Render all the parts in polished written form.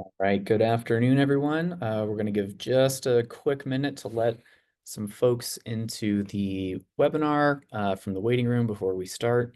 All right, good afternoon, everyone. We're going to give just a quick minute to let some folks into the webinar from the waiting room before we start.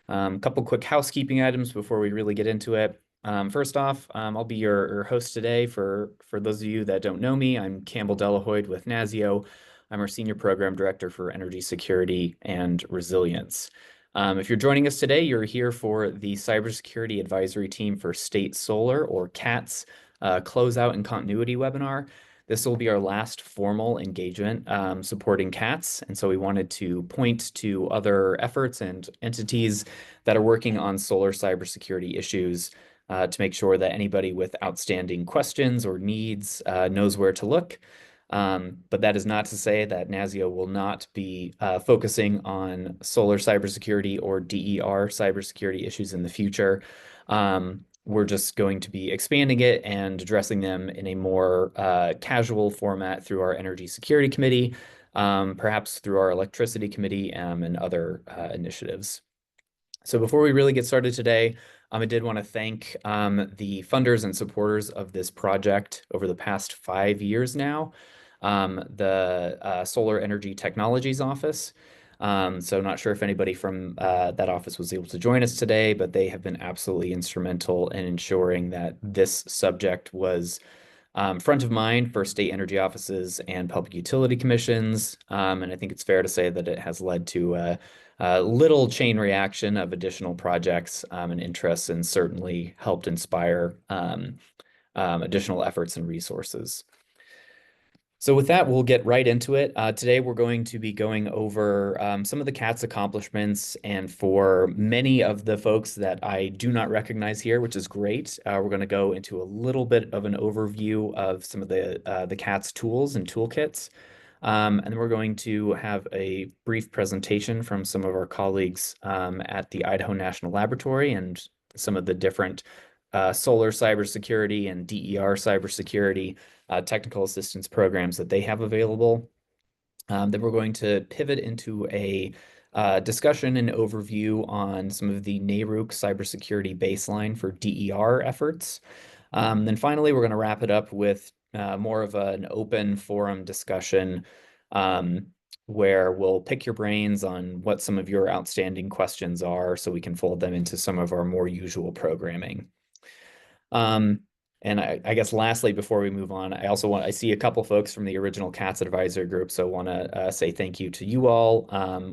A couple quick housekeeping items before we really get into it. First off, I'll be your host today. For those of you that don't know me, I'm Campbell Delahoyd with NASEO. I'm our Senior Program Director for Energy Security and Resilience. If you're joining us today, you're here for the Cybersecurity Advisory Team for State Solar, or CATSS, Closeout and Continuity webinar. This will be our last formal engagement supporting CATSS, and so we wanted to point to other efforts and entities that are working on solar cybersecurity issues to make sure that anybody with outstanding questions or needs knows where to look. But that is not to say that NASEO will not be focusing on solar cybersecurity or DER cybersecurity issues in the future. We're just going to be expanding it and addressing them in a more casual format through our Energy Security Committee, perhaps through our Electricity Committee, and other initiatives. So before we really get started today, I did want to thank the funders and supporters of this project over the past 5 years now. The Solar Energy Technologies Office. So not sure if anybody from that office was able to join us today, but they have been absolutely instrumental in ensuring that this subject was front of mind for state energy offices and public utility commissions. And I think it's fair to say that it has led to a little chain reaction of additional projects and interests, and certainly helped inspire additional efforts and resources. So with that, we'll get right into it. Today, we're going to be going over some of the CATSS accomplishments, and for many of the folks that I do not recognize here, which is great, we're going to go into a little bit of an overview of some of the CATSS tools and toolkits. And then we're going to have a brief presentation from some of our colleagues at the Idaho National Laboratory and some of the different solar cybersecurity and DER cybersecurity technical assistance programs that they have available. Then we're going to pivot into a discussion and overview on some of the NARUC cybersecurity baseline for DER efforts. Then finally, we're going to wrap it up with more of an open forum discussion where we'll pick your brains on what some of your outstanding questions are so we can fold them into some of our more usual programming. And I guess lastly, before we move on, I see a couple folks from the original CATSS advisory group, so want to say thank you to you all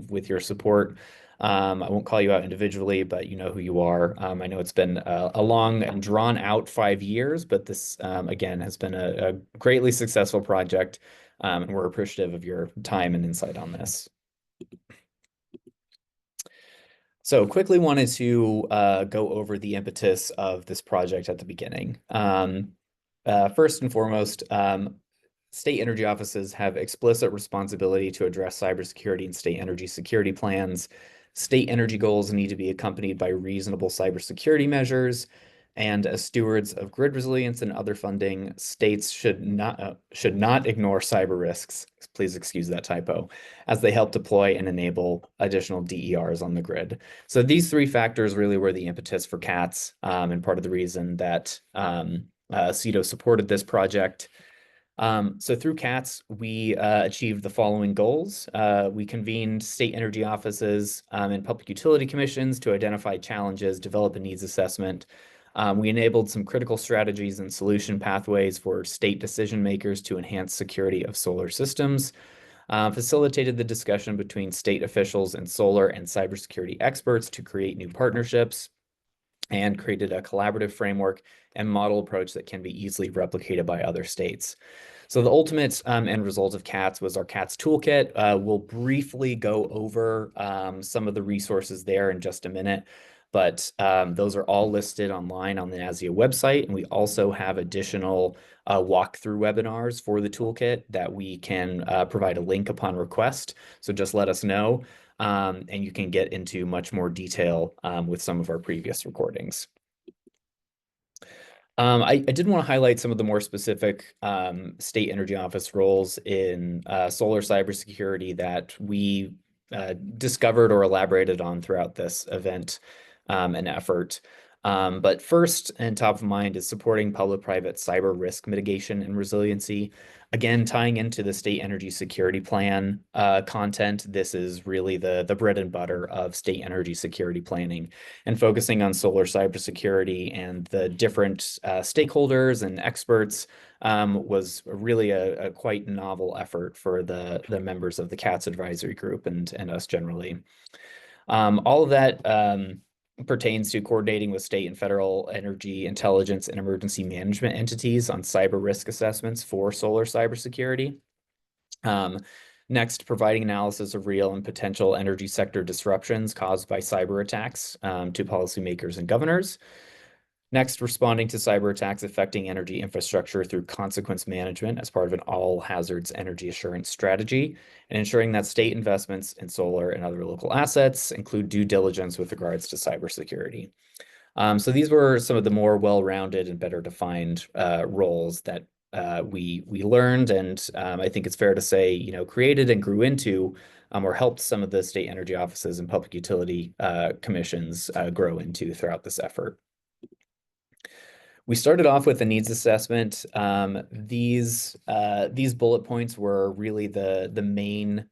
with your support. I won't call you out individually, but you know who you are. I know it's been a long and drawn out 5 years, but this again has been a greatly successful project, and we're appreciative of your time and insight on this. So quickly wanted to go over the impetus of this project at the beginning. First and foremost, state energy offices have explicit responsibility to address cybersecurity and state energy security plans. State energy goals need to be accompanied by reasonable cybersecurity measures. And as stewards of grid resilience and other funding, states should not ignore cyber risks, please excuse that typo, as they help deploy and enable additional DERs on the grid. So these three factors really were the impetus for CATSS, and part of the reason that CEDO supported this project. So through CATSS, we achieved the following goals. We convened state energy offices and public utility commissions to identify challenges, develop a needs assessment. We enabled some critical strategies and solution pathways for state decision makers to enhance security of solar systems, facilitated the discussion between state officials and solar and cybersecurity experts to create new partnerships, and created a collaborative framework and model approach that can be easily replicated by other states. So the ultimate end result of CATSS was our CATSS toolkit. We'll briefly go over some of the resources there in just a minute, but those are all listed online on the NASEO website. And we also have additional walkthrough webinars for the toolkit that we can provide a link upon request. So just let us know, and you can get into much more detail with some of our previous recordings. I did want to highlight some of the more specific state energy office roles in solar cybersecurity that we discovered or elaborated on throughout this event. an effort. But first and top of mind is supporting public-private cyber risk mitigation and resiliency. Again, tying into the state energy security plan content, this is really the bread and butter of state energy security planning, and focusing on solar cybersecurity and the different stakeholders and experts was really a quite novel effort for the members of the CATSS advisory group and us generally. All of that pertains to coordinating with state and federal energy intelligence and emergency management entities on cyber risk assessments for solar cybersecurity. Next, providing analysis of real and potential energy sector disruptions caused by cyber attacks to policymakers and governors. Next, responding to cyber attacks affecting energy infrastructure through consequence management as part of an all hazards energy assurance strategy, and ensuring that state investments in solar and other local assets include due diligence with regards to cybersecurity. So these were some of the more well-rounded and better defined roles that we learned, and I think it's fair to say, created and grew into, or helped some of the state energy offices and public utility commissions grow into throughout this effort. We started off with a needs assessment. These bullet points were really the main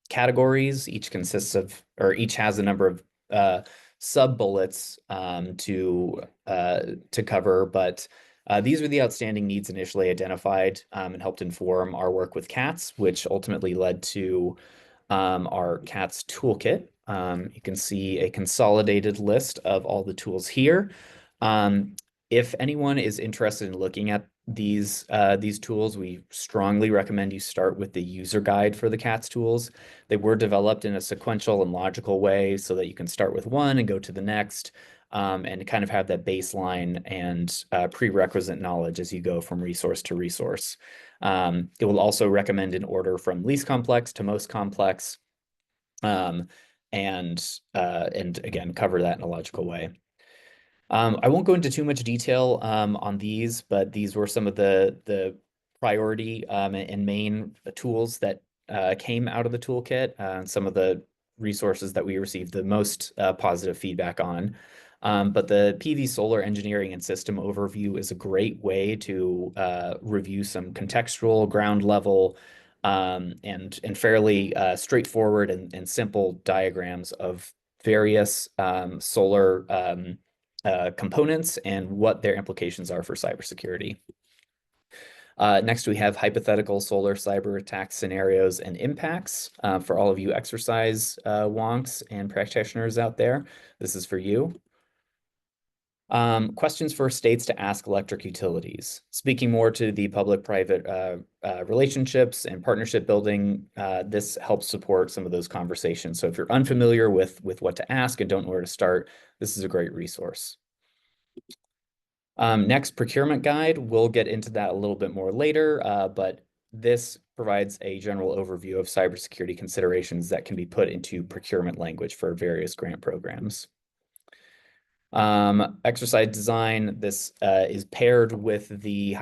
categories. Each consists of, or each has a number of sub bullets to cover, but these were the outstanding needs initially identified and helped inform our work with CATSS, which ultimately led to our CATSS toolkit. You can see a consolidated list of all the tools here. If anyone is interested in looking at these tools, we strongly recommend you start with the user guide for the CATSS tools. They were developed in a sequential and logical way so that you can start with one and go to the next, and kind of have that baseline and prerequisite knowledge as you go from resource to resource. It will also recommend an order from least complex to most complex, and again, cover that in a logical way. I won't go into too much detail on these, but these were some of the priority and main tools that came out of the toolkit, and some of the resources that we received the most positive feedback on. But the PV solar engineering and system overview is a great way to review some contextual, ground level, and fairly straightforward and simple diagrams of various solar components and what their implications are for cybersecurity. Next, we have hypothetical solar cyber attack scenarios and impacts for all of you exercise wonks and practitioners out there. This is for you. Questions for states to ask electric utilities. Speaking more to the public-private relationships and partnership building, this helps support some of those conversations. So if you're unfamiliar with what to ask and don't know where to start, this is a great resource. Next, procurement guide. We'll get into that a little bit more later, but this provides a general overview of cybersecurity considerations that can be put into procurement language for various grant programs. Exercise design. This is paired with the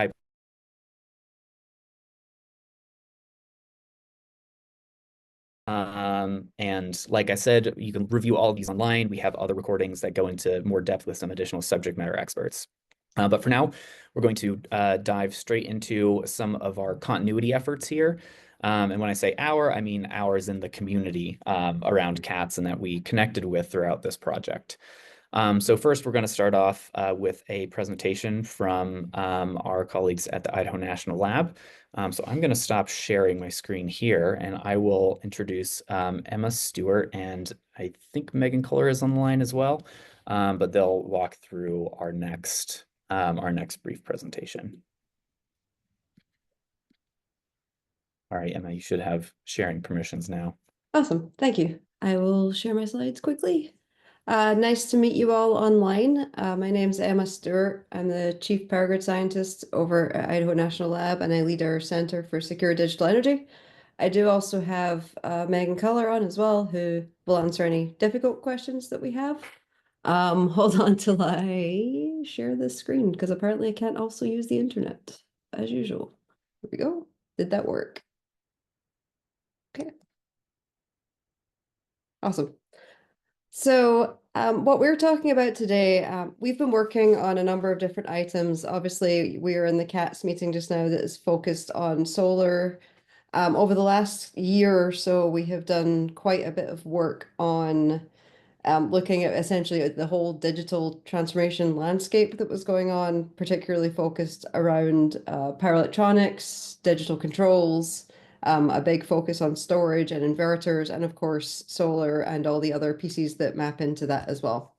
and like I said, you can review all of these online. We have other recordings that go into more depth with some additional subject matter experts. But for now, we're going to dive straight into some of our continuity efforts here. And when I say our, I mean ours in the community around CATSS and that we connected with throughout this project. So first, we're going to start off with a presentation from our colleagues at the Idaho National Lab. So I'm going to stop sharing my screen here, and I will introduce Emma Stewart, and I think Megan Culler is on the line as well. But they'll walk through our next brief presentation. All right, Emma, you should have sharing permissions now. Awesome, thank you. I will share my slides quickly. Nice to meet you all online. My name is Emma Stewart. I'm the Chief Power Grid Scientist over at Idaho National Lab, and I lead our Center for Secure Digital Energy. I do also have Megan Culler on as well, who will answer any difficult questions that we have. Hold on till I share this screen, because apparently I can't also use the internet, as usual. Here we go. Did that work? Okay. Awesome. So What we're talking about today, we've been working on a number of different items. Obviously, we are in the CATSS meeting just now that is focused on solar. Over the last year or so, we have done quite a bit of work on looking at essentially the whole digital transformation landscape that was going on, particularly focused around power electronics, digital controls, a big focus on storage and inverters, and of course, solar and all the other pieces that map into that as well.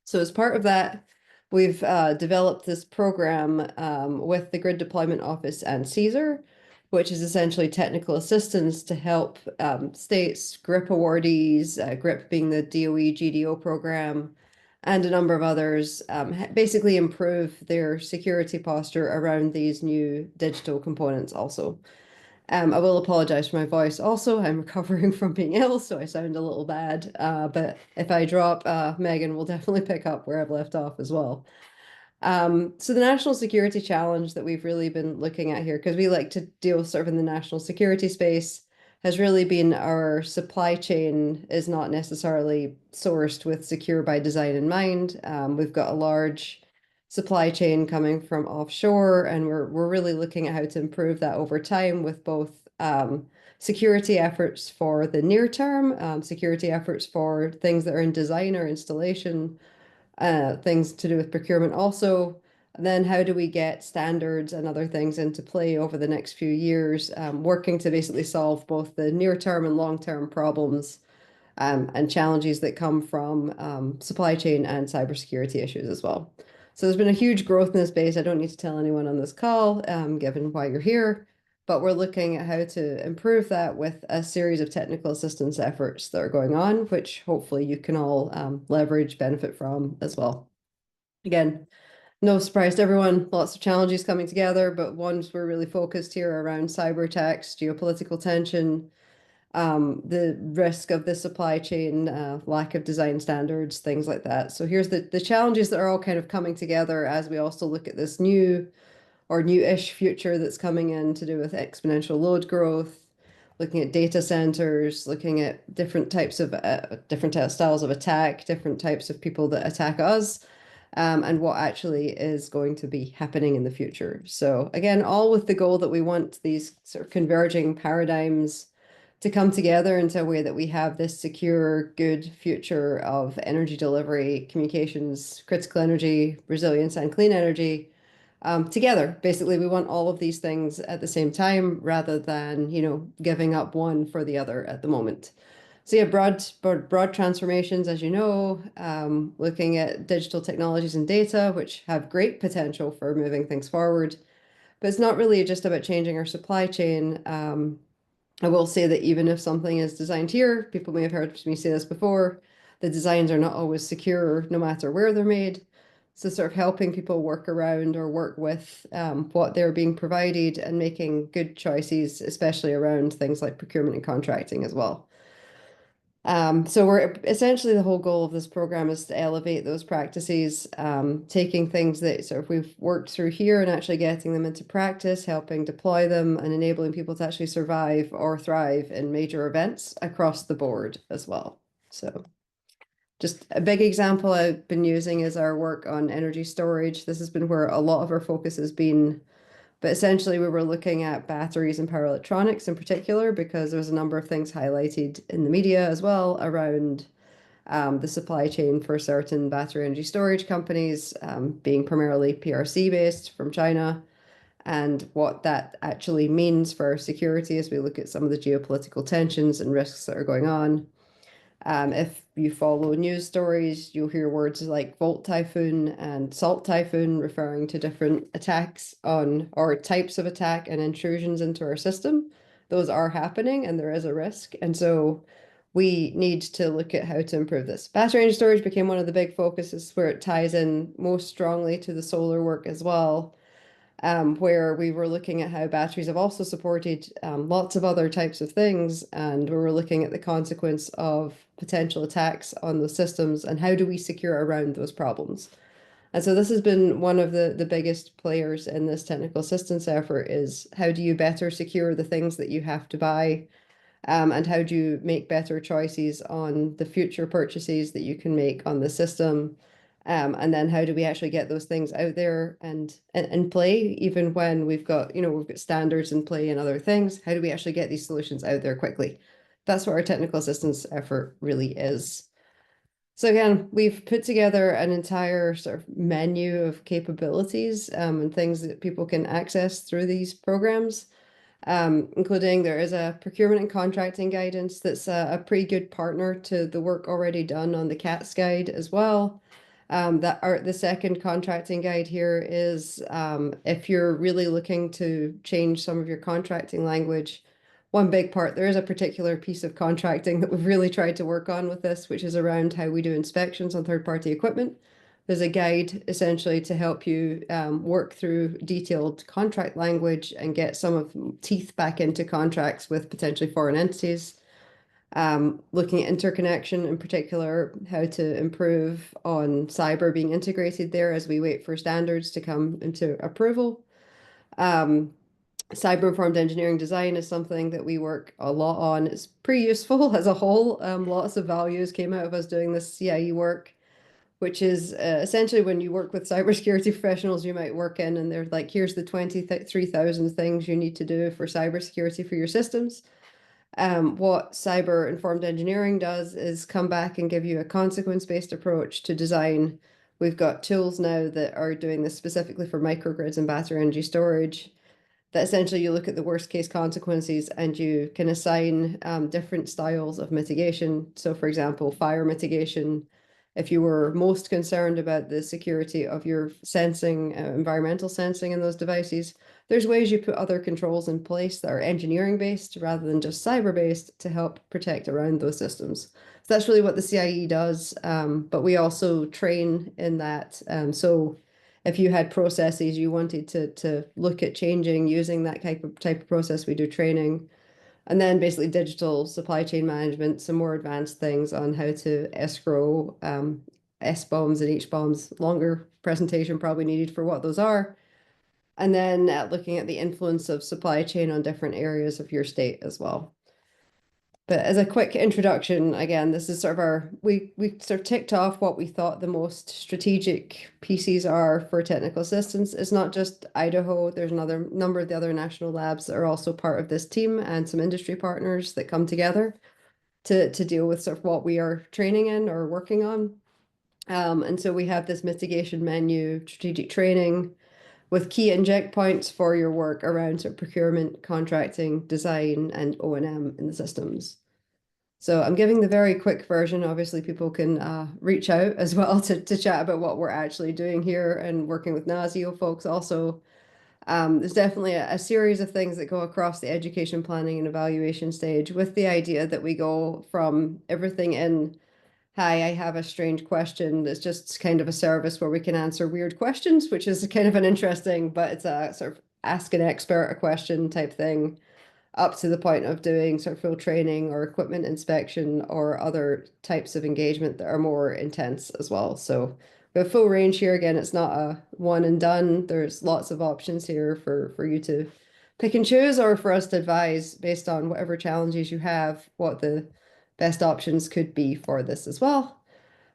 So as part of that, we've developed this program with the Grid Deployment Office and CSER, which is essentially technical assistance to help states, GRIP awardees, GRIP being the DOE GDO program, and a number of others, basically improve their security posture around these new digital components also. I will apologize for my voice. Also, I'm recovering from being ill, so I sound a little bad. But if I drop, Megan will definitely pick up where I've left off as well. So the national security challenge that we've really been looking at here, because we like to deal sort of in the national security space, has really been our supply chain is not necessarily sourced with secure by design in mind. We've got a large supply chain coming from offshore, and we're really looking at how to improve that over time with both security efforts for the near term, security efforts for things that are in design or installation, things to do with procurement also. And then how do we get standards and other things into play over the next few years, working to basically solve both the near-term and long-term problems and challenges that come from supply chain and cybersecurity issues as well. So there's been a huge growth in this space. I don't need to tell anyone on this call, given why you're here, but we're looking at how to improve that with a series of technical assistance efforts that are going on, which hopefully you can all leverage, benefit from as well. Again, no surprise to everyone, lots of challenges coming together, but ones we're really focused here around cyber attacks, geopolitical tension, the risk of the supply chain, lack of design standards, things like that. So here's the challenges that are all kind of coming together as we also look at this new or new-ish future that's coming in to do with exponential load growth, looking at data centers, looking at different types of different styles of attack, different types of people that attack us, and what actually is going to be happening in the future. So again, all with the goal that we want these sort of converging paradigms to come together into a way that we have this secure, good future of energy delivery, communications, critical energy, resilience, and clean energy together. Basically, we want all of these things at the same time rather than, giving up one for the other at the moment. So yeah, broad transformations, as you know, looking at digital technologies and data, which have great potential for moving things forward. But it's not really just about changing our supply chain. I will say that even if something is designed here, people may have heard me say this before, the designs are not always secure no matter where they're made. So sort of helping people work around or work with what they're being provided and making good choices, especially around things like procurement and contracting as well. So we're essentially the whole goal of this program is to elevate those practices, taking things that sort of we've worked through here and actually getting them into practice, helping deploy them and enabling people to actually survive or thrive in major events across the board as well. So just a big example I've been using is our work on energy storage. This has been where a lot of our focus has been. But essentially, we were looking at batteries and power electronics in particular because there was a number of things highlighted in the media as well around the supply chain for certain battery energy storage companies being primarily PRC based from China and what that actually means for security as we look at some of the geopolitical tensions and risks that are going on. If you follow news stories, you'll hear words like Volt Typhoon and Salt Typhoon referring to different attacks on or types of attack and intrusions into our system. Those are happening and there is a risk. And so we need to look at how to improve this. Battery energy storage became one of the big focuses where it ties in most strongly to the solar work as well, where we were looking at how batteries have also supported lots of other types of things, and we were looking at the consequence of potential attacks on those systems and how do we secure around those problems. And so this has been one of the biggest players in this technical assistance effort is how do you better secure the things that you have to buy And how do you make better choices on the future purchases that you can make on the system? And then how do we actually get those things out there and play, even when we've got standards in play and other things? How do we actually get these solutions out there quickly? That's what our technical assistance effort really is. So again, we've put together an entire sort of menu of capabilities and things that people can access through these programs, including there is a procurement and contracting guidance that's a pretty good partner to the work already done on the CATSS guide as well. The second contracting guide here is if you're really looking to change some of your contracting language, one big part, there is a particular piece of contracting that we've really tried to work on with this, which is around how we do inspections on third-party equipment. There's a guide essentially to help you work through detailed contract language and get some of teeth back into contracts with potentially foreign entities. Looking at interconnection in particular, how to improve on cyber being integrated there as we wait for standards to come into approval. Cyber-informed engineering design is something that we work a lot on. It's pretty useful as a whole. Lots of values came out of us doing this CIE work, which is essentially when you work with cybersecurity professionals you might work in, and they're like, here's the 23,000 things you need to do for cybersecurity for your systems. What cyber-informed engineering does is come back and give you a consequence-based approach to design. We've got tools now that are doing this specifically for microgrids and battery energy storage, that essentially you look at the worst case consequences and you can assign different styles of mitigation. So for example, fire mitigation, if you were most concerned about the security of your sensing, environmental sensing in those devices, there's ways you put other controls in place that are engineering based rather than just cyber based to help protect around those systems. So that's really what the CIE does, but we also train in that. So if you had processes you wanted to look at changing using that type of process, we do training. And then basically digital supply chain management, some more advanced things on how to escrow S-bombs and H-bombs, longer presentation probably needed for what those are. And then looking at the influence of supply chain on different areas of your state as well. But as a quick introduction, again, this is sort of we sort of ticked off what we thought the most strategic pieces are for technical assistance. It's not just Idaho. There's another number of the other national labs that are also part of this team and some industry partners that come together to deal with sort of what we are training in or working on. And so we have this mitigation menu, strategic training with key inject points for your work around sort of procurement, contracting, design, and O&M in the systems. So I'm giving the very quick version. Obviously, people can reach out as well to chat about what we're actually doing here and working with NASEO folks also. There's definitely a series of things that go across the education planning and evaluation stage with the idea that we go from everything in, hi, I have a strange question. It's just kind of a service where we can answer weird questions, which is kind of an interesting, but it's a sort of ask an expert a question type thing, up to the point of doing sort of full training or equipment inspection or other types of engagement that are more intense as well. So we have full range here. Again, it's not a one and done. There's lots of options here for you to pick and choose, or for us to advise based on whatever challenges you have, what the best options could be for this as well.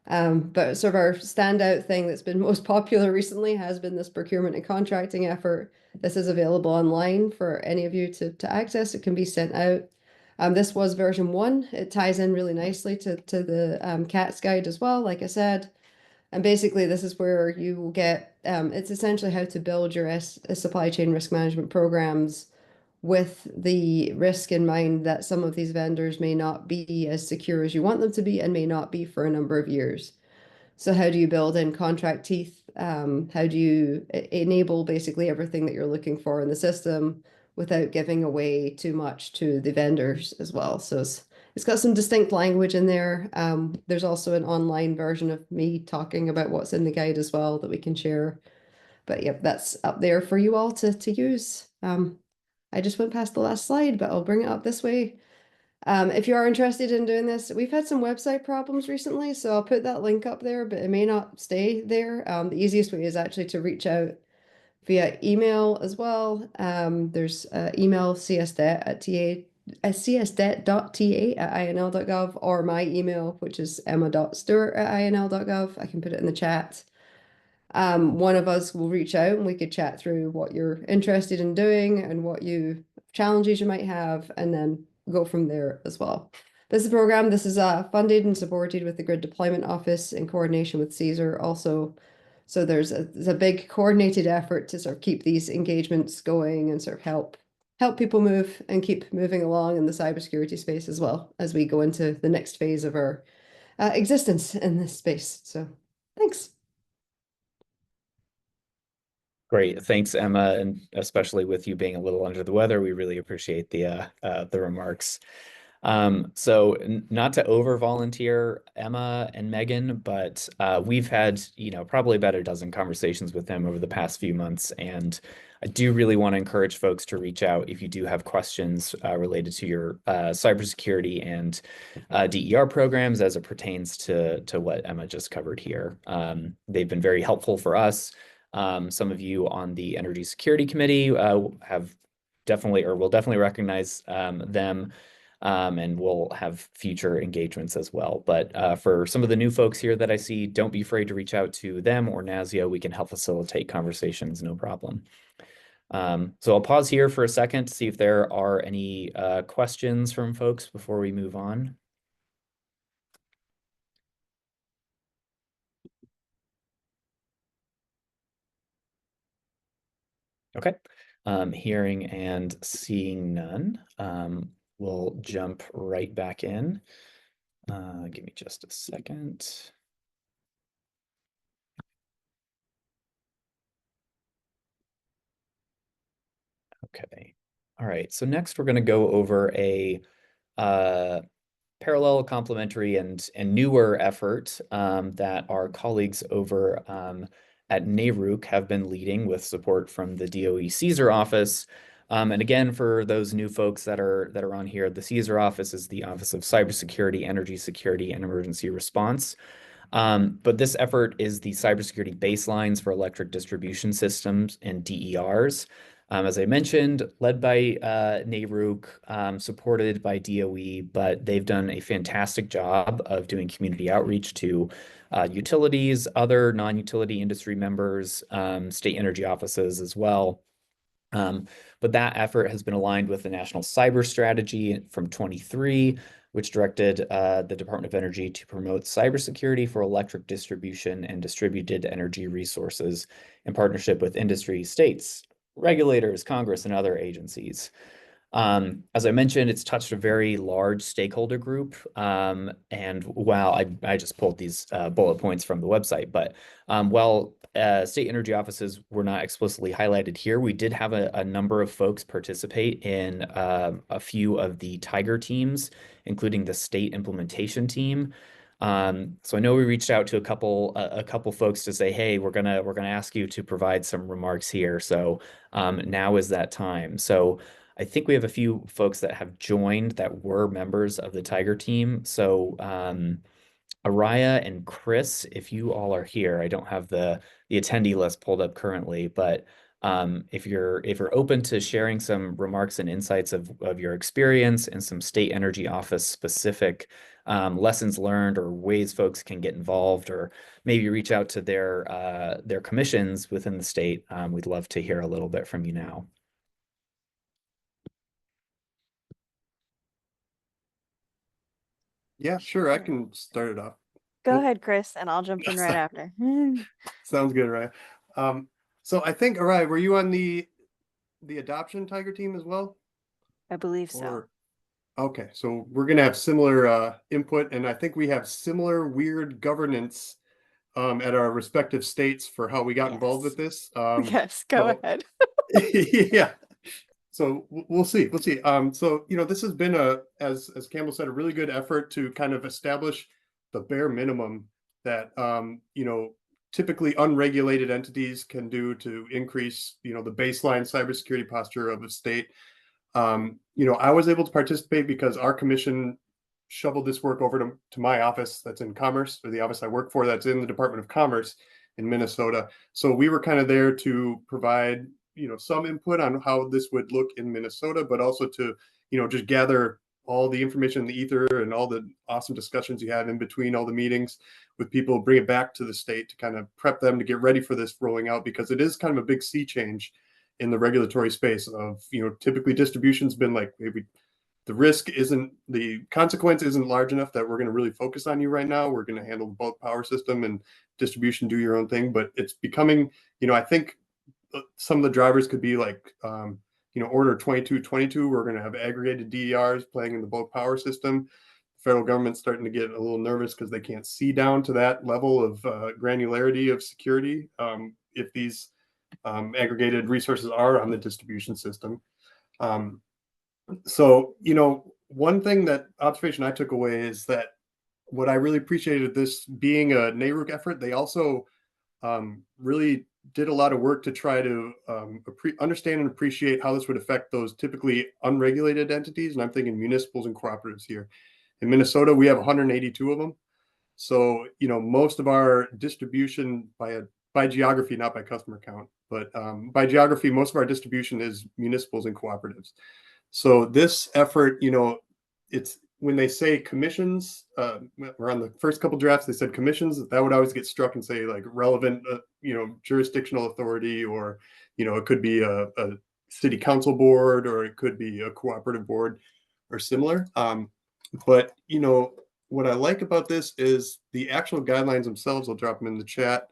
But sort of our standout thing that's been most popular recently has been this procurement and contracting effort. This is available online for any of you to access. It can be sent out. This was version 1. It ties in really nicely to the CATSS guide as well, like I said. And basically, this is where you will get, it's essentially how to build your supply chain risk management programs with the risk in mind that some of these vendors may not be as secure as you want them to be and may not be for a number of years. So how do you build in contract teeth? How do you enable basically everything that you're looking for in the system without giving away too much to the vendors as well? So it's got some distinct language in there. There's also an online version of me talking about what's in the guide as well that we can share. But yep, that's up there for you all to use. I just went past the last slide, but I'll bring it up this way. If you are interested in doing this, we've had some website problems recently, so I'll put that link up there, but it may not stay there. The easiest way is actually to reach out via email as well. There's email csdet@ta csdet.ta@inl.gov, or my email, which is emma.stewart@inl.gov. I can put it in the chat. One of us will reach out and we could chat through what you're interested in doing and what challenges you might have, and then go from there as well. This is a program. This is funded and supported with the Grid Deployment Office in coordination with CAESR also. So there's a big coordinated effort to sort of keep these engagements going and sort of help people move and keep moving along in the cybersecurity space, as well as we go into the next phase of our existence in this space. So thanks. Great. Thanks, Emma, and especially with you being a little under the weather, we really appreciate the remarks. So not to over volunteer Emma and Megan, but we've had, probably about a dozen conversations with them over the past few months. And I do really want to encourage folks to reach out if you do have questions related to your cybersecurity and DER programs as it pertains to what Emma just covered here. They've been very helpful for us. Some of you on the Energy Security Committee have definitely, or will definitely recognize them. And we'll have future engagements as well. But for some of the new folks here that I see, don't be afraid to reach out to them or NASEO. We can help facilitate conversations, no problem. So I'll pause here for a second to see if there are any questions from folks before we move on. Okay. Hearing and seeing none, we'll jump right back in. Give me just a second. Okay. All right. So next we're going to go over a parallel, complementary, and newer effort that our colleagues over at NARUC have been leading with support from the DOE CAESR office. And again, for those new folks that are on here, the CAESR office is the Office of Cybersecurity, Energy Security, and Emergency Response. But this effort is the cybersecurity baselines for electric distribution systems and DERs. As I mentioned, led by NARUC, supported by DOE, but they've done a fantastic job of doing community outreach to utilities, other non-utility industry members, state energy offices as well. But that effort has been aligned with the National Cyber Strategy from 23, which directed the Department of Energy to promote cybersecurity for electric distribution and distributed energy resources in partnership with industry, states, regulators, Congress, and other agencies. As I mentioned, it's touched a very large stakeholder group. And while I just pulled these bullet points from the website, but while state energy offices were not explicitly highlighted here, we did have a number of folks participate in a few of the Tiger teams, including the state implementation team. So I know we reached out to a couple folks to say, hey, we're gonna ask you to provide some remarks here. So now is that time. So I think we have a few folks that have joined that were members of the Tiger team. So Araya and Chris, if you all are here, I don't have the attendee list pulled up currently, but if you're open to sharing some remarks and insights of your experience and some state energy office specific lessons learned or ways folks can get involved, or maybe reach out to their commissions within the state, we'd love to hear a little bit from you now. Yeah, sure. I can start it off. Go ahead, Chris, and I'll jump in right after. Sounds good, right? So I think, all right, were you on the adoption Tiger team as well? I believe so. Okay, so we're gonna have similar input, and I think we have similar weird governance at our respective states for how we got involved with this. Yes, go ahead. Yeah. So we'll see. We'll see. So this has been as Campbell said, a really good effort to kind of establish the bare minimum that typically unregulated entities can do to increase the baseline cybersecurity posture of a state. I was able to participate because our commission shoveled this work over to my office that's in Commerce, or the office I work for that's in the Department of Commerce in Minnesota. So we were kind of there to provide some input on how this would look in Minnesota, but also to just gather all the information in the ether and all the awesome discussions you have in between all the meetings with people, bring it back to the state to kind of prep them to get ready for this rolling out, because it is kind of a big sea change in the regulatory space of, typically distribution's been like, maybe the consequence isn't large enough that we're going to really focus on you right now. We're going to handle the bulk power system, and distribution do your own thing. But it's becoming, I think some of the drivers could be like, Order 2222, we're going to have aggregated DERs playing in the bulk power system. The federal government's starting to get a little nervous because they can't see down to that level of granularity of security if these aggregated resources are on the distribution system. So, one thing that observation I took away is that what I really appreciated this being a NARUC effort, they also really did a lot of work to try to understand and appreciate how this would affect those typically unregulated entities. And I'm thinking municipals and cooperatives here. In Minnesota, we have 182 of them. So, most of our distribution by geography, not by customer count, but by geography, most of our distribution is municipals and cooperatives. So this effort, it's when they say commissions, or on the first couple drafts, they said commissions, that would always get struck and say like relevant, jurisdictional authority, or, it could be a city council board, or it could be a cooperative board or similar. But, what I like about this is the actual guidelines themselves. I'll drop them in the chat.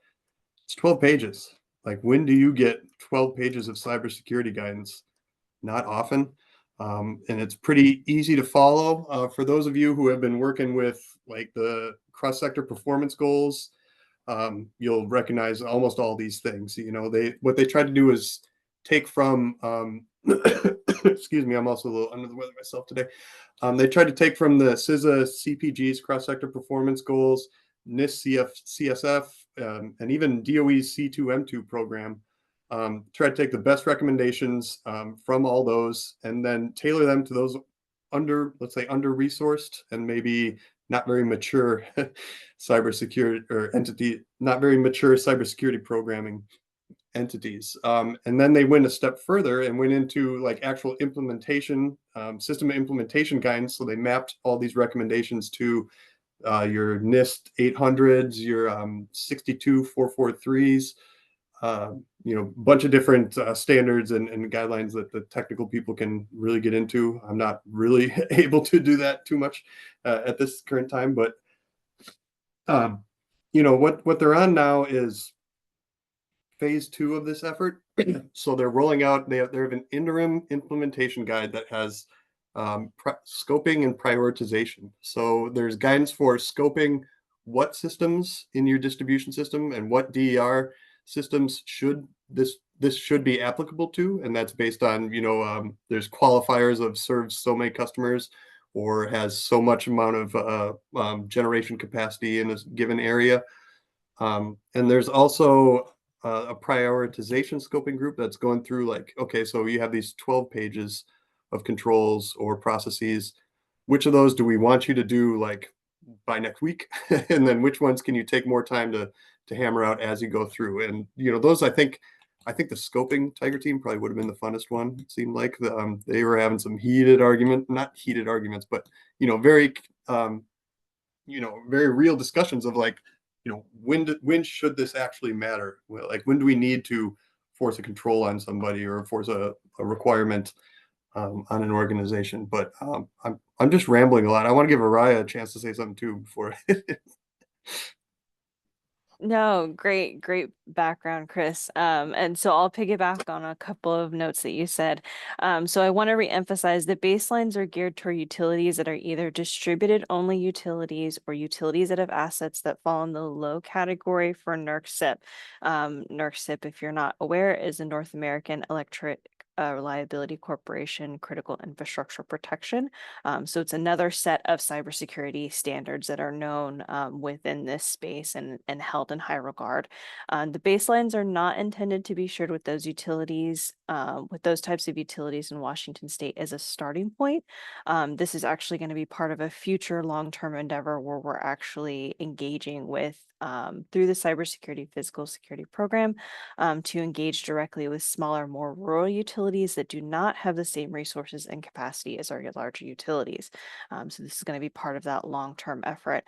It's 12 pages. Like, when do you get 12 pages of cybersecurity guidance? Not often. And it's pretty easy to follow. For those of you who have been working with like the cross-sector performance goals, you'll recognize almost all these things. What they tried to do is take from, excuse me, I'm also a little under the weather myself today. They tried to take from the CISA CPG's cross-sector performance goals, NIST CSF, and even DOE's C2M2 program. Try to take the best recommendations from all those and then tailor them to those let's say under-resourced and maybe not very mature cybersecurity or entity, not very mature cybersecurity programming entities. And then they went a step further and went into like actual implementation, system implementation guidance. So they mapped all these recommendations to your NIST 800s, your 62443s, bunch of different standards and guidelines that the technical people can really get into. I'm not really able to do that too much at this current time, but what they're on now is phase 2 of this effort. So they're rolling out, they have an interim implementation guide that has scoping and prioritization. So there's guidance for scoping what systems in your distribution system and what DER systems this should be applicable to, and that's based on there's qualifiers of serves so many customers or has so much amount of generation capacity in a given area, and there's also a prioritization scoping group that's going through like, okay, so you have these 12 pages of controls or processes. Which of those do we want you to do like by next week? And then which ones can you take more time to hammer out as you go through? And those, I think the scoping Tiger team probably would have been the funnest one. It seemed like they were having some not heated arguments, but very very real discussions of like, when should this actually matter? Well, like, when do we need to force a control on somebody or force a requirement on an organization? But I'm just rambling a lot. I want to give Araya a chance to say something too before. No, great background, Chris. And so I'll piggyback on a couple of notes that you said. So I want to reemphasize the baselines are geared toward utilities that are either distributed only utilities or utilities that have assets that fall in the low category for NERC CIP. NERC CIP, if you're not aware, is a North American Electric Reliability Corporation Critical Infrastructure Protection. So it's another set of cybersecurity standards that are known within this space and held in high regard. The baselines are not intended to be shared with those utilities, with those types of utilities in Washington State as a starting point. This is actually going to be part of a future long-term endeavor where we're actually engaging with through the cybersecurity physical security program to engage directly with smaller, more rural utilities utilities that do not have the same resources and capacity as our larger utilities. So this is going to be part of that long-term effort.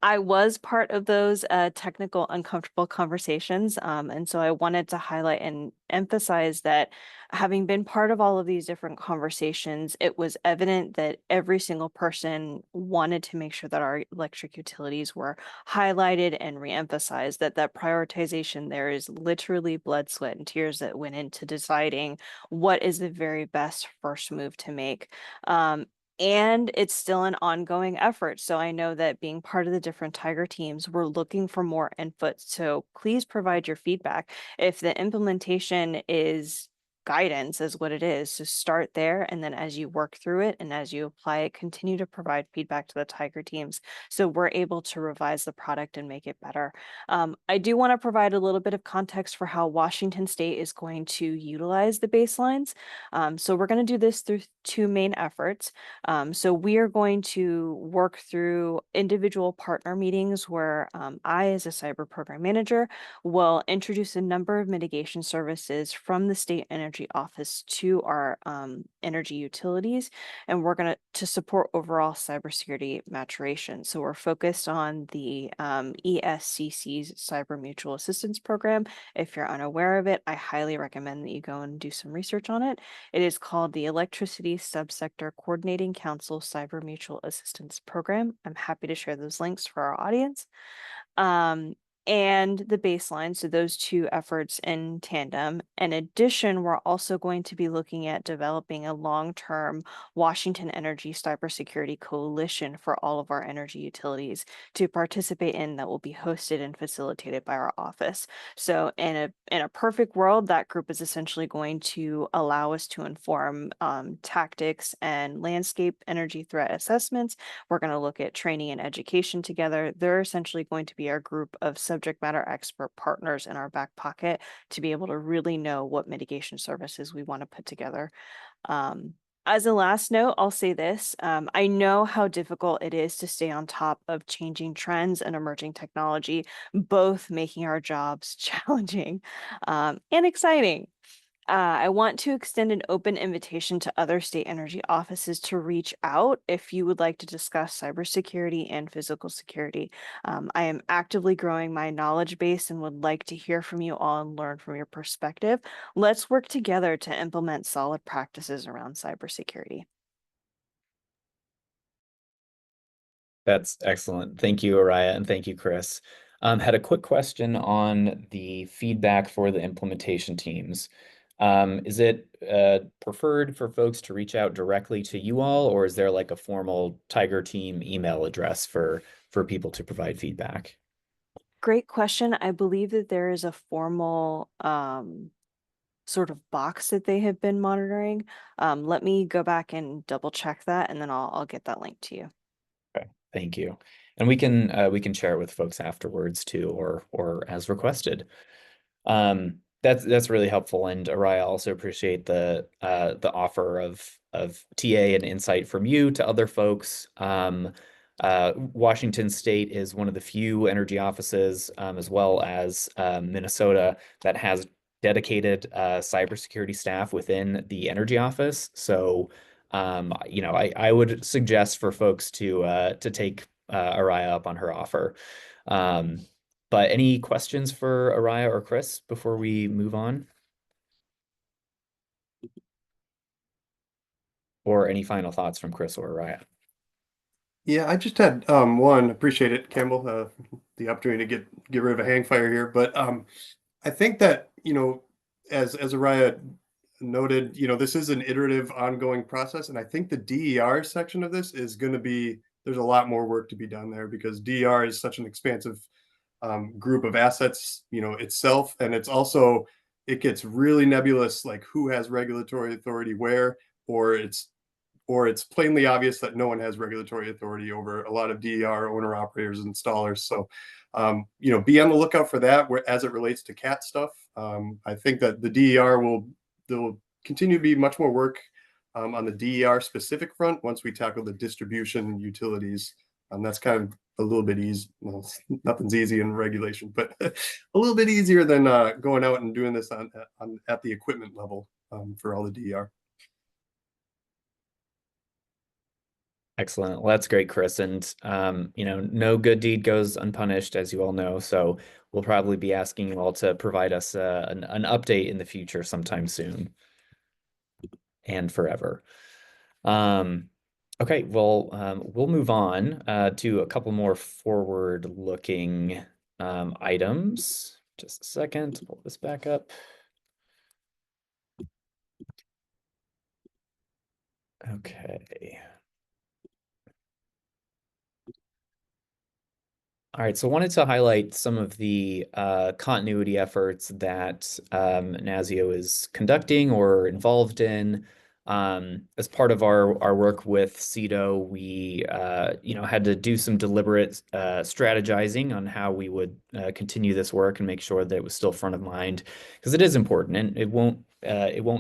I was part of those technical, uncomfortable conversations, and so I wanted to highlight and emphasize that having been part of all of these different conversations, it was evident that every single person wanted to make sure that our electric utilities were highlighted and reemphasized, that that prioritization there is literally blood, sweat, and tears that went into deciding what is the very best first move to make. And it's still an ongoing effort. So I know that being part of the different Tiger teams, we're looking for more input. So please provide your feedback. If the implementation is guidance is what it is, so start there, and then as you work through it and as you apply it, continue to provide feedback to the Tiger teams so we're able to revise the product and make it better. I do want to provide a little bit of context for how Washington State is going to utilize the baselines. So we're going to do this through two main efforts. So we are going to work through individual partner meetings where I, as a cyber program manager, will introduce a number of mitigation services from the state energy office to our energy utilities, and we're going to support overall cybersecurity maturation. So we're focused on the ESCC's Cyber Mutual Assistance Program. If you're unaware of it, I highly recommend that you go and do some research on it. It is called the Electricity Subsector Coordinating Council Cyber Mutual Assistance Program. I'm happy to share those links for our audience. And the baseline, so those two efforts in tandem. In addition, we're also going to be looking at developing a long-term Washington Energy Cybersecurity Coalition for all of our energy utilities to participate in, that will be hosted and facilitated by our office. So in a perfect world, that group is essentially going to allow us to inform tactics and landscape energy threat assessments. We're going to look at training and education together. They're essentially going to be our group of subject matter expert partners in our back pocket to be able to really know what mitigation services we want to put together. As a last note, I'll say this. I know how difficult it is to stay on top of changing trends and emerging technology, both making our jobs challenging and exciting. I want to extend an open invitation to other state energy offices to reach out if you would like to discuss cybersecurity and physical security. I am actively growing my knowledge base and would like to hear from you all and learn from your perspective. Let's work together to implement solid practices around cybersecurity. That's excellent. Thank you, Araya, and thank you, Chris. Had a quick question on the feedback for the implementation teams. Is it preferred for folks to reach out directly to you all, or is there like a formal Tiger team email address for people to provide feedback? Great question. I believe that there is a formal sort of box that they have been monitoring. Let me go back and double check that, and then I'll get that link to you. Okay, thank you. And we can share it with folks afterwards too, or as requested. That's really helpful, and Araya, also appreciate the offer of TA and insight from you to other folks. Washington State is one of the few energy offices, as well as Minnesota, that has dedicated cybersecurity staff within the energy office. So, I would suggest for folks to take Araya up on her offer. But any questions for Araya or Chris before we move on? Or any final thoughts from Chris or Araya? Yeah, I just had one. Appreciate it, Campbell, the opportunity to get rid of a hang fire here. But I think that, as Araya noted, this is an iterative, ongoing process, and I think the DER section of this is going to be, there's a lot more work to be done there, because DER is such an expansive group of assets, itself, and it gets really nebulous, like who has regulatory authority where, or it's plainly obvious that no one has regulatory authority over a lot of DER owner operators and installers. So, be on the lookout for that as it relates to CAT stuff. I think that the DER there will continue to be much more work on the DER specific front once we tackle the distribution utilities. That's kind of a little bit easy. Well, nothing's easy in regulation, but a little bit easier than going out and doing this on at the equipment level for all the DER. Excellent. Well, that's great, Chris. And you know, no good deed goes unpunished, as you all know. So we'll probably be asking you all to provide us an update in the future sometime soon and forever. Okay, well, we'll move on to a couple more forward-looking items. Just a second, pull this back up. Okay. All right, so I wanted to highlight some of the continuity efforts that NASEO is conducting or involved in. As part of our work with CEDO, we you know, had to do some deliberate strategizing on how we would continue this work and make sure that it was still front of mind, because it is important and it won't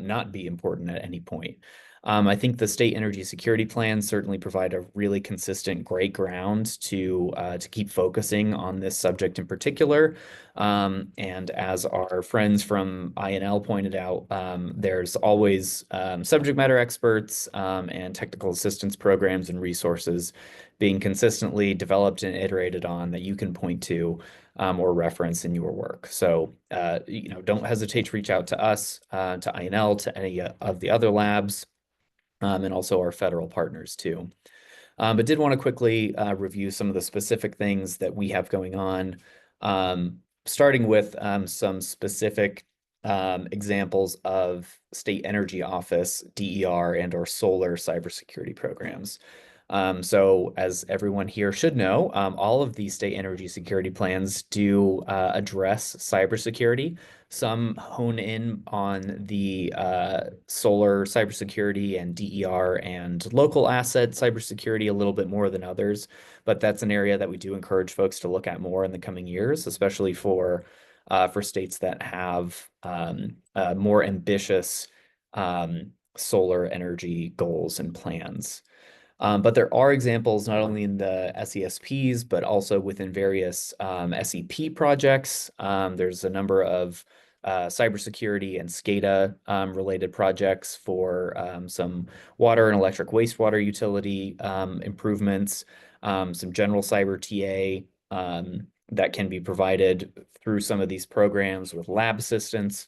not be important at any point. I think the state energy security plans certainly provide a really consistent, great ground to keep focusing on this subject in particular. And as our friends from INL pointed out, there's always subject matter experts and technical assistance programs and resources being consistently developed and iterated on that you can point to or reference in your work. So, you know, don't hesitate to reach out to us, to INL, to any of the other labs. And also our federal partners too. But did want to quickly review some of the specific things that we have going on, starting with some specific examples of State Energy Office, DER, and or solar cybersecurity programs. So as everyone here should know, all of these state energy security plans do address cybersecurity. Some hone in on the solar cybersecurity and DER and local asset cybersecurity a little bit more than others, but that's an area that we do encourage folks to look at more in the coming years, especially for states that have more ambitious solar energy goals and plans. But there are examples not only in the SESPs, but also within various SEP projects. There's a number of cybersecurity and SCADA related projects for some water and electric wastewater utility improvements, some general cyber TA that can be provided through some of these programs with lab assistance.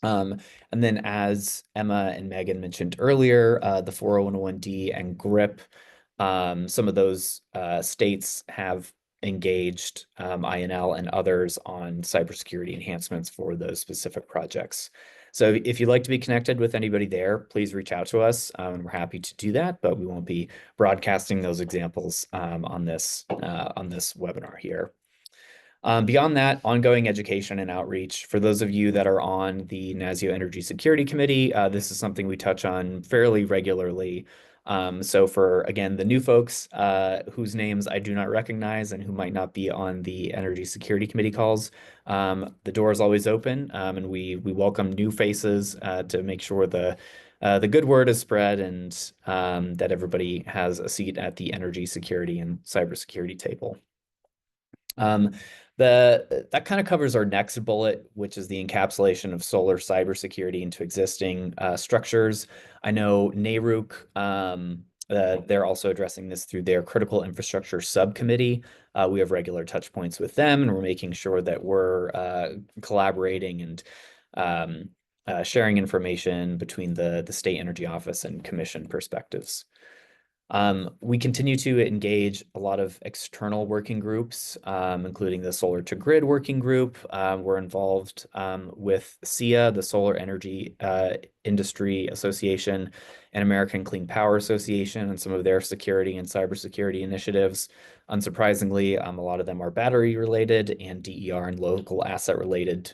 And then as Emma and Megan mentioned earlier, the 401(d) and GRIP, some of those states have engaged INL and others on cybersecurity enhancements for those specific projects. So if you'd like to be connected with anybody there, please reach out to us. We're happy to do that, but we won't be broadcasting those examples on this webinar here. Beyond that, ongoing education and outreach. For those of you that are on the NASEO Energy Security Committee, this is something we touch on fairly regularly. So for, again, the new folks whose names I do not recognize and who might not be on the Energy Security Committee calls, the door is always open, and we welcome new faces to make sure the good word is spread and that everybody has a seat at the energy security and cybersecurity table. That kind of covers our next bullet, which is the encapsulation of solar cybersecurity into existing structures. I know NARUC, they're also addressing this through their critical infrastructure subcommittee. We have regular touch points with them, and we're making sure that we're collaborating and sharing information between the State Energy Office and Commission perspectives. We continue to engage a lot of external working groups, including the Solar to Grid working group. We're involved with SEIA, the Solar Energy Industry Association, and American Clean Power Association, and some of their security and cybersecurity initiatives. Unsurprisingly, a lot of them are battery related and DER and local asset related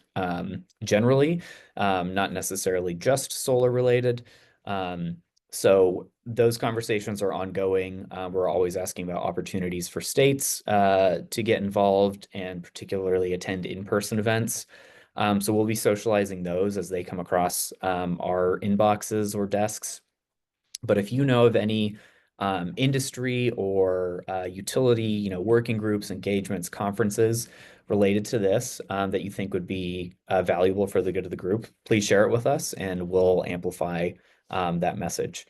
generally, not necessarily just solar related. So those conversations are ongoing. We're always asking about opportunities for states to get involved and particularly attend in-person events. So we'll be socializing those as they come across our inboxes or desks. But if you know of any industry or utility, working groups, engagements, conferences related to this that you think would be valuable for the good of the group, please share it with us and we'll amplify that message.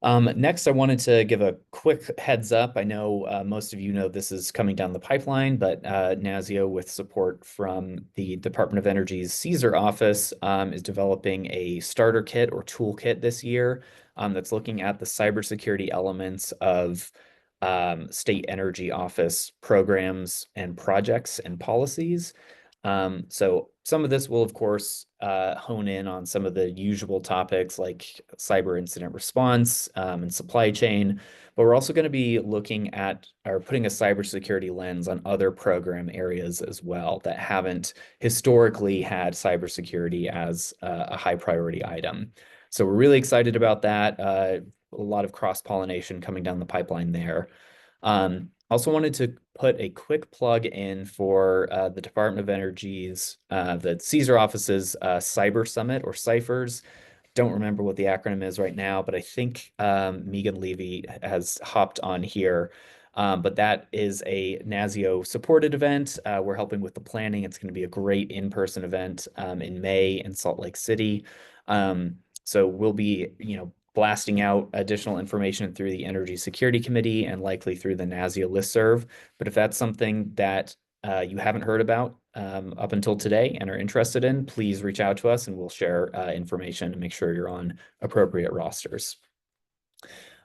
Next, I wanted to give a quick heads up. I know most of you know this is coming down the pipeline, but NASEO, with support from the Department of Energy's CSER office, is developing a starter kit or toolkit this year that's looking at the cybersecurity elements of state energy office programs and projects and policies. So some of this will, of course, hone in on some of the usual topics like cyber incident response and supply chain, but we're also going to be looking at or putting a cybersecurity lens on other program areas as well that haven't historically had cybersecurity as a high priority item. So we're really excited about that. A lot of cross-pollination coming down the pipeline there. Also wanted to put a quick plug in for the Department of Energy's, the CSER office's Cyber Summit or CIFERS. Don't remember what the acronym is right now, but I think Megan Levy has hopped on here. But that is a NASEO supported event. We're helping with the planning. It's going to be a great in-person event in May in Salt Lake City. So we'll be, blasting out additional information through the Energy Security Committee and likely through the NASEO listserv. But if that's something that you haven't heard about up until today and are interested in, please reach out to us and we'll share information to make sure you're on appropriate rosters.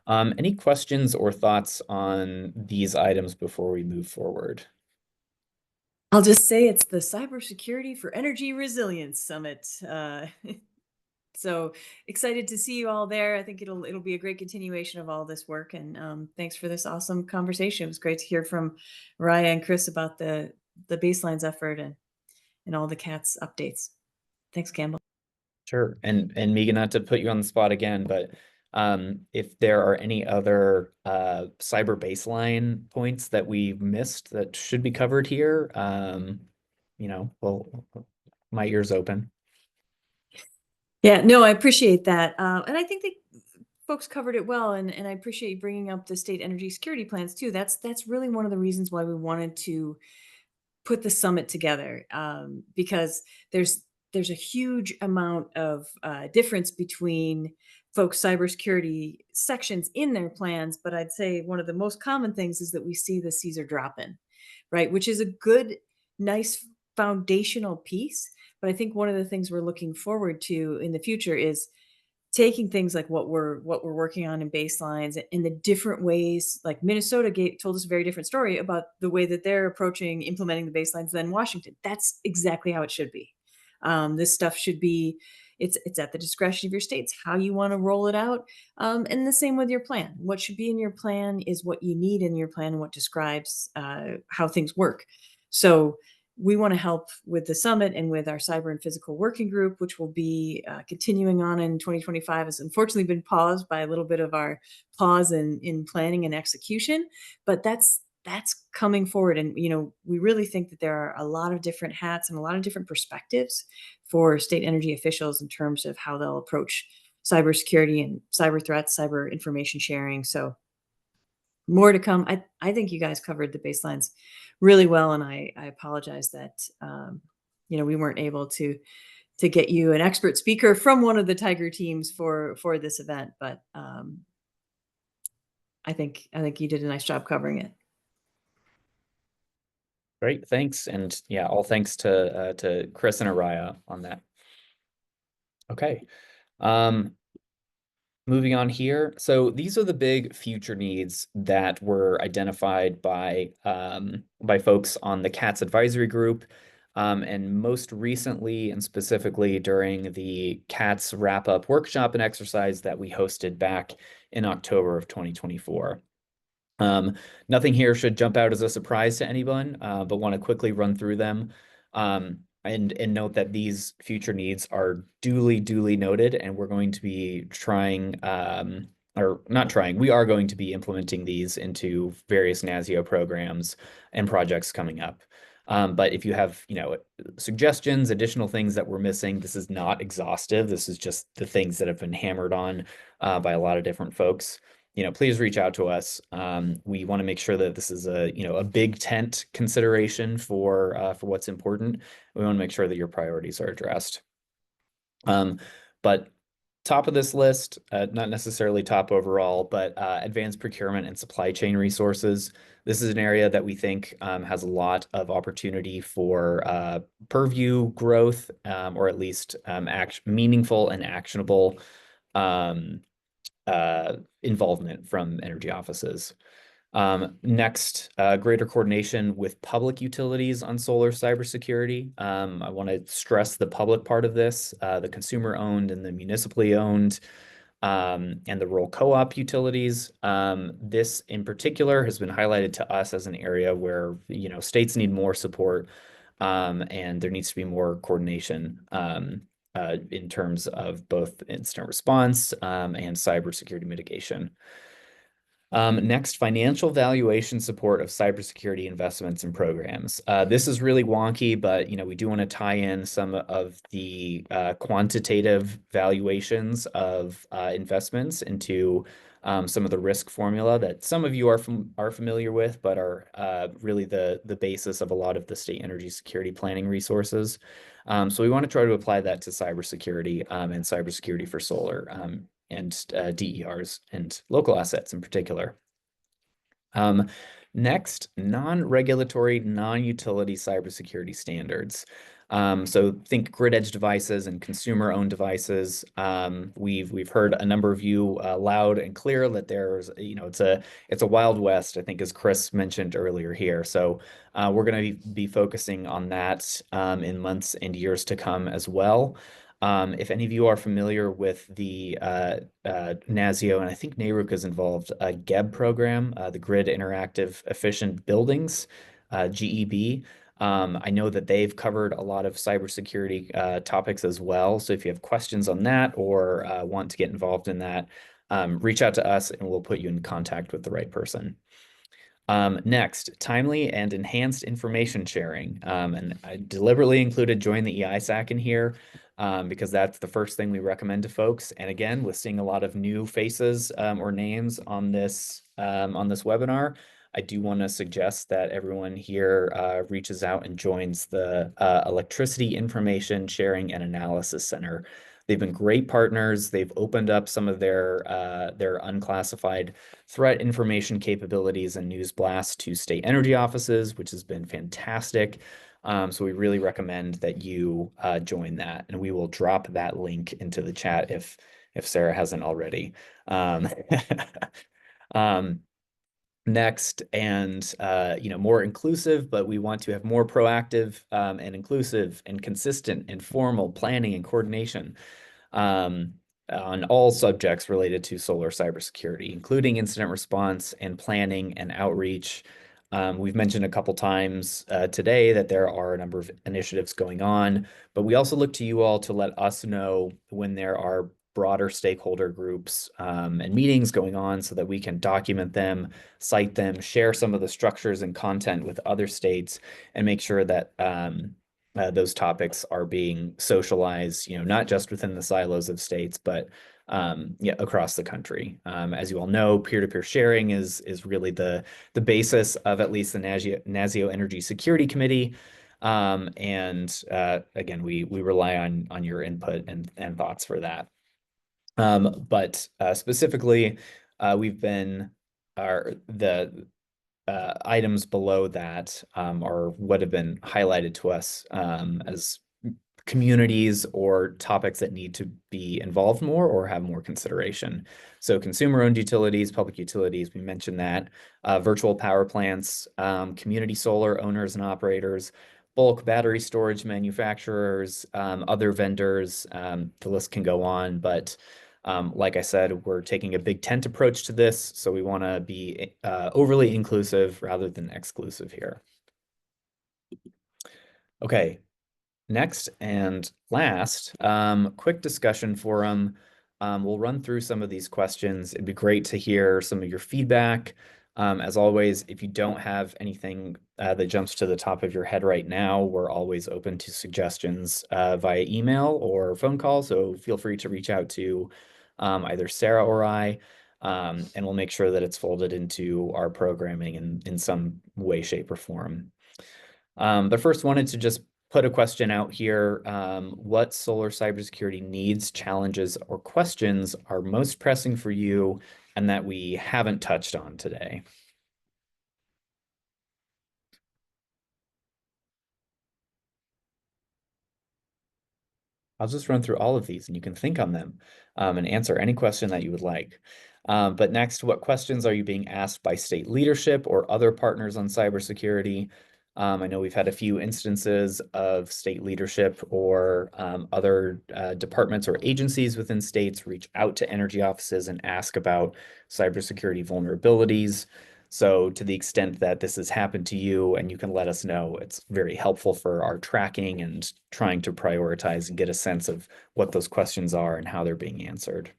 Any questions or thoughts on these items before we move forward? I'll just say it's the Cybersecurity for Energy Resilience Summit. So excited to see you all there. I think it'll be a great continuation of all this work. And thanks for this awesome conversation. It was great to hear from Raya and Chris about the baselines effort and all the CATSS updates. Thanks, Campbell. Sure. And Megan, not to put you on the spot again, but if there are any other cyber baseline points that we've missed that should be covered here, well, my ear's open. Yeah, no, I appreciate that. And I think that folks covered it well. And I appreciate you bringing up the state energy security plans too. That's really one of the reasons why we wanted to put the summit together, because there's a huge amount of difference between folks' cybersecurity sections in their plans. But I'd say one of the most common things is that we see the CSER drop in, right? Which is a good, nice foundational piece. But I think one of the things we're looking forward to in the future is taking things like what we're working on in baselines in the different ways. Like Minnesota told us a very different story about the way that they're approaching implementing the baselines than Washington. That's exactly how it should be. This stuff should be, it's at the discretion of your states, how you want to roll it out. And the same with your plan. What should be in your plan is what you need in your plan and what describes how things work. So we want to help with the summit and with our cyber and physical working group, which will be continuing on in 2025. Has unfortunately been paused by a little bit of our pause in planning and execution, but that's coming forward. And, we really think that there are a lot of different hats and a lot of different perspectives for state energy officials in terms of how they'll approach cybersecurity and cyber threats, cyber information sharing. So more to come. I think you guys covered the baselines really well, and I apologize that we weren't able to get you an expert speaker from one of the Tiger teams for this event, but I think you did a nice job covering it. Great, thanks, and yeah, all thanks to Chris and Araya on that. Okay. Moving on here. So these are the big future needs that were identified by folks on the CATSS advisory group. And most recently and specifically during the CATSS wrap-up workshop and exercise that we hosted back in October of 2024. Nothing here should jump out as a surprise to anyone, but want to quickly run through them. And note that these future needs are duly noted, and we're going to be we are going to be implementing these into various NASEO programs and projects coming up. But if you have, suggestions, additional things that we're missing, this is not exhaustive. This is just the things that have been hammered on by a lot of different folks. please reach out to us. We want to make sure that this is a big tent consideration for what's important. We want to make sure that your priorities are addressed. But top of this list, not necessarily top overall, but advanced procurement and supply chain resources. This is an area that we think has a lot of opportunity for purview growth, or at least meaningful and actionable involvement from energy offices. Next, greater coordination with public utilities on solar cybersecurity. I want to stress the public part of this, the consumer-owned and the municipally owned, and the rural co-op utilities. This in particular has been highlighted to us as an area where, states need more support, and there needs to be more coordination in terms of both incident response and cybersecurity mitigation. Next, financial valuation support of cybersecurity investments and programs. This is really wonky, but we do want to tie in some of the quantitative valuations of investments into some of the risk formula that some of you are familiar with, but are really the basis of a lot of the state energy security planning resources. So we want to try to apply that to cybersecurity and cybersecurity for solar. And DERs and local assets in particular. Next, non-regulatory, non-utility cybersecurity standards. So think grid edge devices and consumer-owned devices. We've heard a number of you loud and clear that there's, it's a wild west, I think, as Chris mentioned earlier here. So we're going to be focusing on that in months and years to come as well. If any of you are familiar with the NASEO, and I think NARUC is involved, GEB program, the Grid Interactive Efficient Buildings, GEB. I know that they've covered a lot of cybersecurity topics as well. So if you have questions on that or want to get involved in that, reach out to us and we'll put you in contact with the right person. Next, timely and enhanced information sharing. And I deliberately included join the EISAC in here because that's the first thing we recommend to folks. And again, with seeing a lot of new faces or names on this webinar, I do want to suggest that everyone here reaches out and joins the Electricity Information Sharing and Analysis Center. They've been great partners. They've opened up some of their unclassified threat information capabilities and news blasts to state energy offices, which has been fantastic. So we really recommend that you join that, and we will drop that link into the chat if Sarah hasn't already. Next, and more inclusive, but we want to have more proactive and inclusive and consistent and formal planning and coordination on all subjects related to solar cybersecurity, including incident response and planning and outreach. We've mentioned a couple times today that there are a number of initiatives going on, but we also look to you all to let us know when there are broader stakeholder groups and meetings going on so that we can document them, cite them, share some of the structures and content with other states, and make sure that those topics are being socialized, not just within the silos of states, but across the country. As you all know, peer-to-peer sharing is really the basis of at least the NASEO Energy Security Committee. And again, we rely on your input and thoughts for that. But specifically, we've been the items below that are what have been highlighted to us as communities or topics that need to be involved more or have more consideration. So consumer-owned utilities, public utilities, we mentioned that, virtual power plants, community solar owners and operators, bulk battery storage manufacturers, other vendors, the list can go on, but like I said, we're taking a big tent approach to this, so we want to be overly inclusive rather than exclusive here. Okay, next and last, quick discussion forum. We'll run through some of these questions. It'd be great to hear some of your feedback. As always, if you don't have anything that jumps to the top of your head right now, we're always open to suggestions via email or phone call, so feel free to reach out to either Sarah or I. and we'll make sure that it's folded into our programming in some way, shape, or form. But first, wanted to just put a question out here. What solar cybersecurity needs, challenges, or questions are most pressing for you and that we haven't touched on today? I'll just run through all of these and you can think on them and answer any question that you would like. But next, what questions are you being asked by state leadership or other partners on cybersecurity? I know we've had a few instances of state leadership or other departments or agencies within states reach out to energy offices and ask about cybersecurity vulnerabilities. So to the extent that this has happened to you and you can let us know, it's very helpful for our tracking and trying to prioritize and get a sense of what those questions are and how they're being answered.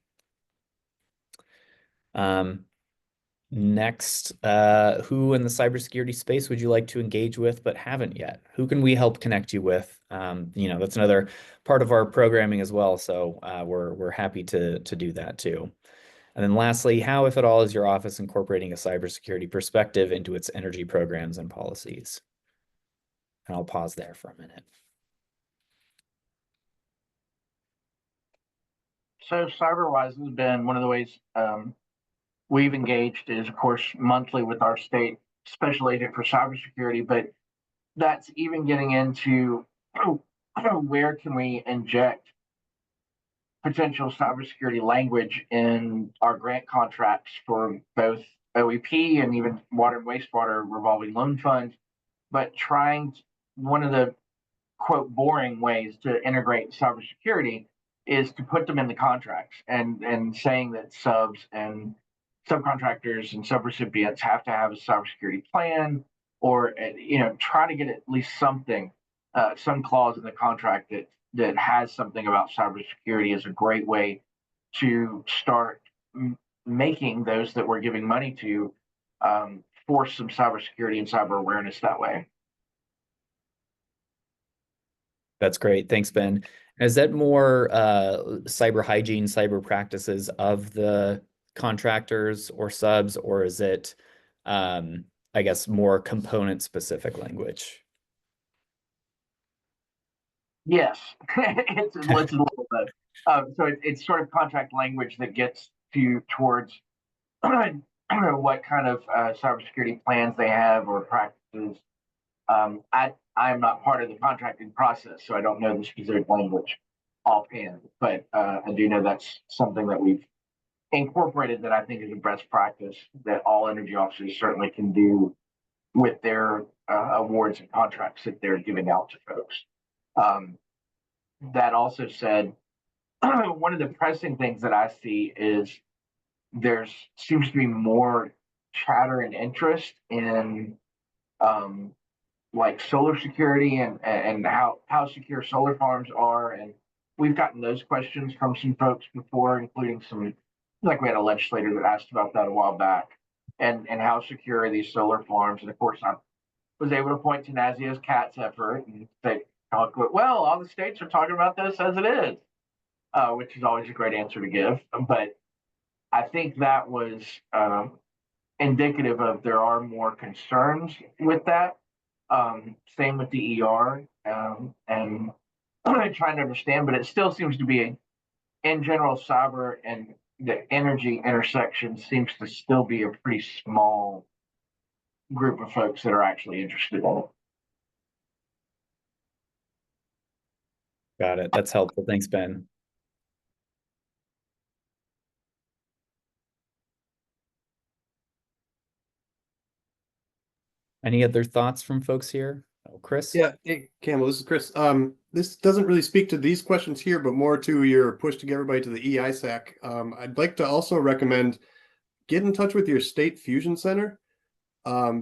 Next, who in the cybersecurity space would you like to engage with but haven't yet? Who can we help connect you with? That's another part of our programming as well. So we're happy to do that too. And then lastly, how, if at all, is your office incorporating a cybersecurity perspective into its energy programs and policies? And I'll pause there for a minute. So CyberWise has been one of the ways we've engaged is, of course, monthly with our state special agent for cybersecurity, but that's even getting into where can we inject potential cybersecurity language in our grant contracts for both OEP and even water and wastewater revolving loan funds, but one of the quote boring ways to integrate cybersecurity is to put them in the contracts and saying that subs and subcontractors and subrecipients have to have a cybersecurity plan, or try to get at least something, some clause in the contract that has something about cybersecurity is a great way to start making those that we're giving money to force some cybersecurity and cyber awareness that way. That's great. Thanks, Ben. Is that more cyber hygiene, cyber practices of the contractors or subs, or is it, I guess, more component specific language? Yes, it's a little bit. So it's sort of contract language that gets to towards what kind of cybersecurity plans they have or practices. I am not part of the contracting process, so I don't know the specific language offhand, but I do know that's something that we've incorporated that I think is a best practice that all energy officers certainly can do with their awards and contracts that they're giving out to folks. That also said, one of the pressing things that I see is there seems to be more chatter and interest in like solar security and how secure solar farms are. And we've gotten those questions from some folks before, including like we had a legislator that asked about that a while back, and how secure are these solar farms. And of course, I was able to point to NASEO's CATSS effort and say, well, all the states are talking about this as it is, which is always a great answer to give. But I think that was indicative of there are more concerns with that. Same with the ER, and I'm trying to understand, but it still seems to be, in general, cyber and the energy intersection seems to still be a pretty small group of folks that are actually interested in it. Got it. That's helpful. Thanks, Ben. Any other thoughts from folks here? Oh, Chris? Yeah, hey, Campbell, this is Chris. This doesn't really speak to these questions here, but more to your push to get everybody to the EISAC. I'd like to also recommend get in touch with your state fusion center,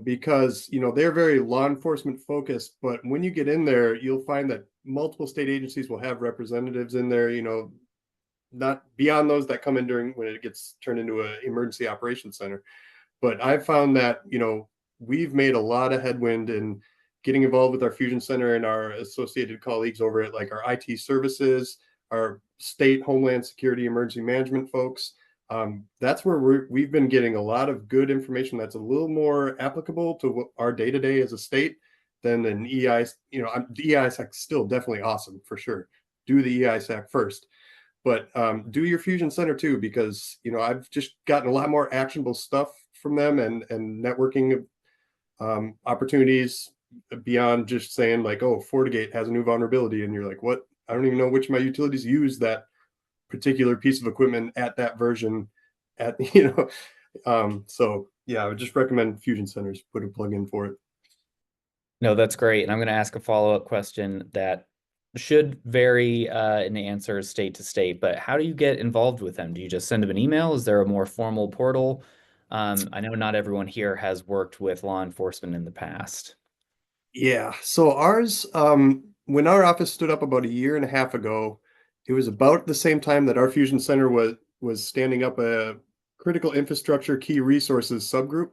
because they're very law enforcement focused, but when you get in there, you'll find that multiple state agencies will have representatives in there, not beyond those that come in during when it gets turned into an emergency operations center. But I've found that, we've made a lot of headwind in getting involved with our fusion center and our associated colleagues over at like our IT services, our state homeland security emergency management folks. that's where we've been getting a lot of good information that's a little more applicable to what our day-to-day as a state than an EI. The EISAC is still definitely awesome for sure. Do the EISAC first, but do your Fusion Center too, because I've just gotten a lot more actionable stuff from them and networking opportunities beyond just saying like, oh, FortiGate has a new vulnerability, and you're like, what? I don't even know which of my utilities use that particular piece of equipment at that version at so yeah, I would just recommend Fusion Centers, put a plug in for it. No, that's great. And I'm going to ask a follow-up question that should vary in the answer state to state, but how do you get involved with them? Do you just send them an email? Is there a more formal portal? I know not everyone here has worked with law enforcement in the past. Yeah, so ours, when our office stood up about a year and a half ago, it was about the same time that our Fusion Center was standing up a critical infrastructure key resources subgroup.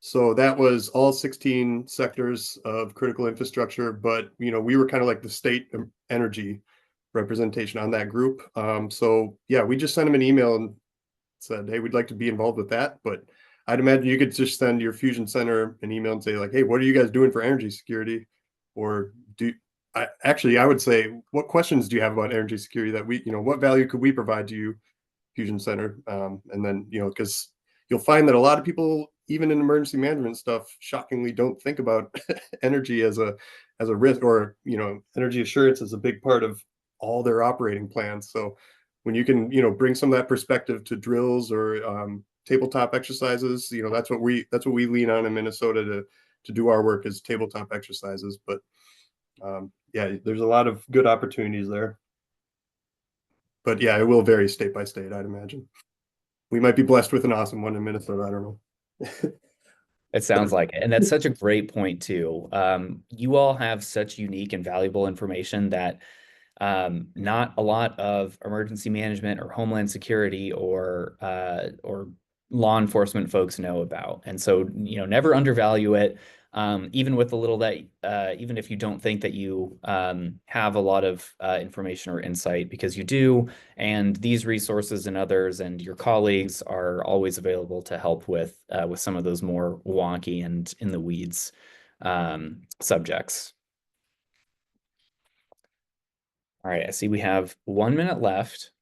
So that was all 16 sectors of critical infrastructure, but we were kind of like the state energy representation on that group. So yeah, we just sent them an email and said, hey, we'd like to be involved with that. But I'd imagine you could just send your Fusion Center an email and say like, hey, what are you guys doing for energy security? Or I would say, what questions do you have about energy security that what value could we provide to you, Fusion Center? And then, because you'll find that a lot of people, even in emergency management stuff, shockingly don't think about energy as a risk, or energy assurance is a big part of all their operating plans. So when you can bring some of that perspective to drills or tabletop exercises, that's what we lean on in Minnesota to do our work, is tabletop exercises. But yeah, there's a lot of good opportunities there. But yeah, it will vary state by state, I'd imagine. We might be blessed with an awesome one in Minnesota. I don't know. It sounds like it. And that's such a great point too. You all have such unique and valuable information that not a lot of emergency management or homeland security or law enforcement folks know about. And so, never undervalue it. Even with a little that, even if you don't think that you have a lot of information or insight, because you do, and these resources and others and your colleagues are always available to help with some of those more wonky and in the weeds subjects. All right, I see we have 1 minute left.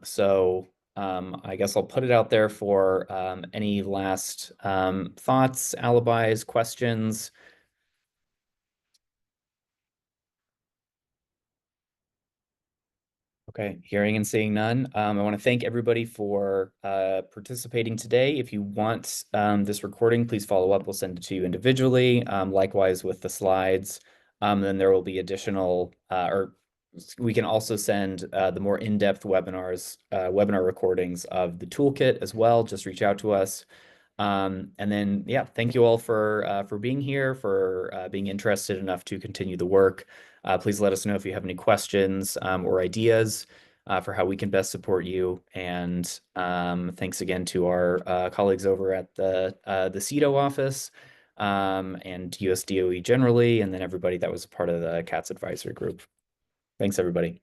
So I guess I'll put it out there for any last thoughts, alibis, questions. Okay, hearing and seeing none. I want to thank everybody for participating today. If you want this recording, please follow up. We'll send it to you individually. Likewise with the slides. Then there will be additional, or we can also send the more in-depth webinars, webinar recordings of the toolkit as well. Just reach out to us. And then, yeah, thank you all for being here, for being interested enough to continue the work. Please let us know if you have any questions or ideas for how we can best support you. And thanks again to our colleagues over at the CETO office and US DOE generally, and then everybody that was a part of the CATSS advisory group. Thanks, everybody.